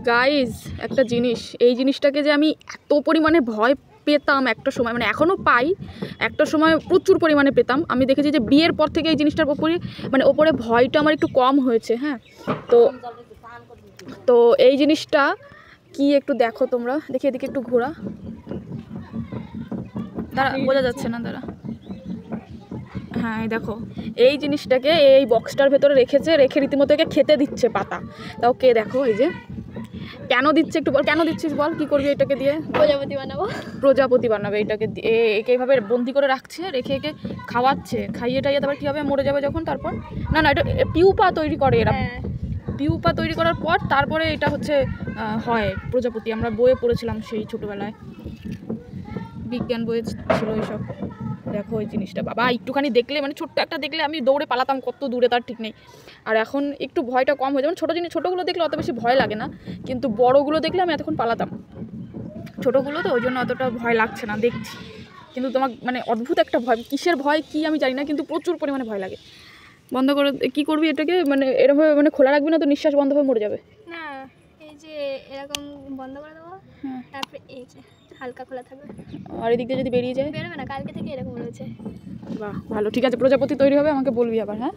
Guys একটা জিনিস, এই জিনিসটাকে যে আমি এত পরিমাণে ভয় পেতাম একটা সময়, মানে এখনও পাই, একটা সময় প্রচুর পরিমাণে পেতাম। আমি দেখেছি যে বিয়ের পর থেকে এই জিনিসটার ওপরে ভয়টা আমার একটু কম হয়েছে। হ্যাঁ, তো তো এই জিনিসটা কি একটু দেখো তোমরা, দেখি এদিকে একটু ঘোরা, দাঁড়া বোঝা যাচ্ছে না, দাঁড়া, হ্যাঁ এই দেখো এই জিনিসটাকে এই বক্সটার ভেতরে রেখে রীতিমতো একে খেতে দিচ্ছে পাতা। তাও কে দেখো, এই যে কেন দিচ্ছে একটু বল, কেন দিচ্ছিস বল, কি করবি এটাকে দিয়ে? প্রজাপতি বানাবে এটাকে দিয়ে, একে এইভাবে বন্দি করে রাখছে, রেখে একে খাওয়াচ্ছে, খাইয়ে টাইয়ে তারপর কী হবে, মরে যাবে যখন, তারপর না এটা পিউপা তৈরি করে এরা। পিউপা তৈরি করার পর তারপরে এটা হচ্ছে হয় প্রজাপতি। আমরা বইয়ে পড়েছিলাম সেই ছোটোবেলায়, বিজ্ঞান বইয়ে ছিল এইসব। দেখো এই জিনিসটা বাবা, একটুখানি দেখলে, মানে ছোট্ট একটা দেখলে আমি দৌড়ে পালাতাম কত দূরে তার ঠিক নেই। আর এখন একটু ভয়টা কম হয়ে, যেমন ছোটোগুলো দেখলে অত বেশি ভয় লাগে না, কিন্তু বড়গুলো দেখলে আমি এতক্ষণ পালাতাম। ছোটোগুলো তো ওই জন্য অতটা ভয় লাগছে না, দেখছি। কিন্তু তোমার মানে অদ্ভুত একটা ভয়, কিসের ভয় কি আমি জানি না, কিন্তু প্রচুর পরিমাণে ভয় লাগে। বন্ধ করে কী করবি এটাকে, মানে এরকমভাবে মানে খোলা রাখবি না তো, নিঃশ্বাস বন্ধ হয়ে মরে যাবে। না এই যে এরকম বন্ধ করে দেবো, তারপরে এই যে হালকা খোলা থাকবে, আর এদিক দিয়ে যদি বেরিয়ে যায়, বেরোবে না, কালকে থেকে এরকম রয়েছে। বাহ ভালো, ঠিক আছে, প্রজাপতি তৈরি হবে, আমাকে বলবি আবার। হ্যাঁ।